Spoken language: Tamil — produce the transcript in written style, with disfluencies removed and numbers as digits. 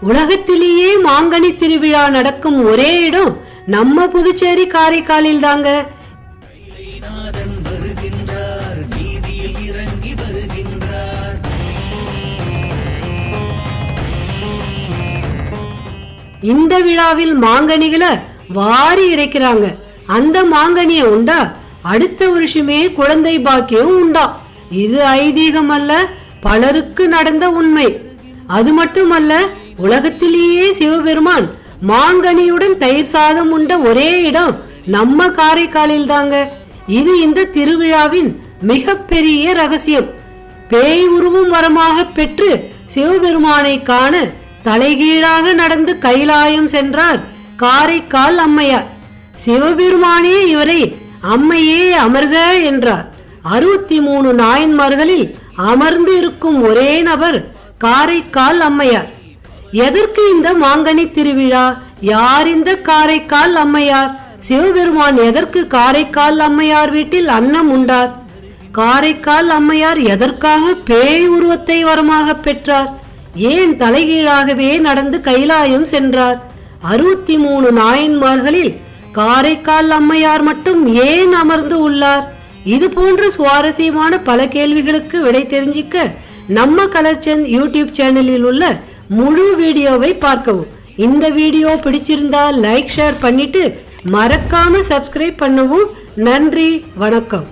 உலகத்திலேயே மாங்கனி திருவிழா நடக்கும் ஒரே இடம் நம்ம புதுச்சேரி காரைக்காலில் தாங்க. இந்த விழாவில் மாங்கனிகளை வாரி இறைக்கிறாங்க. அந்த மாங்கனிய உண்டா அடுத்த வருஷமே குழந்தை பாக்கியம் உண்டா. இது ஐதீகம் அல்ல, பலருக்கு நடந்த உண்மை. அது மட்டுமல்ல, உலகத்திலேயே சிவபெருமான் மாங்கனியுடன் தயிர் சாதம் உண்ட ஒரே இடம் நம்ம காரைக்காலில் தாங்க. இது இந்த திருவிழாவின் மிகப்பெரிய ரகசியம். பேய் உருவம் வரமாக பெற்று சிவபெருமானை காண தலைகீழாக நடந்து கைலாயம் சென்றார் காரைக்கால் அம்மையார். சிவபெருமானே இவரை அம்மையே அமர்க என்றார். 63 நாயன்மார்களில் அமர்ந்து இருக்கும் ஒரே நபர் காரைக்கால் அம்மையார். எதற்கு இந்த மாங்கனி திருவிழா? யார் இந்த காரைக்கால் அம்மையார்? சிவபெருமான் எதற்கு காரைக்கால் அம்மையார் வீட்டில் அன்னம் உண்டார்? காரைக்கால் அம்மையார் எதற்காக பேய் உருவத்தை வரமாக பெற்றார்? ஏன் தலைகீழாகவே நடந்து கைலாயம் சென்றார்? 63 நாயன்மார்களில் காரைக்கால் அம்மையார் மட்டும் ஏன் அமர்ந்து உள்ளார்? இது போன்ற சுவாரஸ்யமான பல கேள்விகளுக்கு விடை தெரிஞ்சிக்க நம்ம கலர்சந்த் யூடியூப் சேனலில் உள்ள முழு வீடியோவை பார்க்கவும். இந்த வீடியோ பிடிச்சிருந்தா லைக் ஷேர் பண்ணிட்டு மறக்காம சப்ஸ்கிரைப் பண்ணவும். நன்றி, வணக்கம்.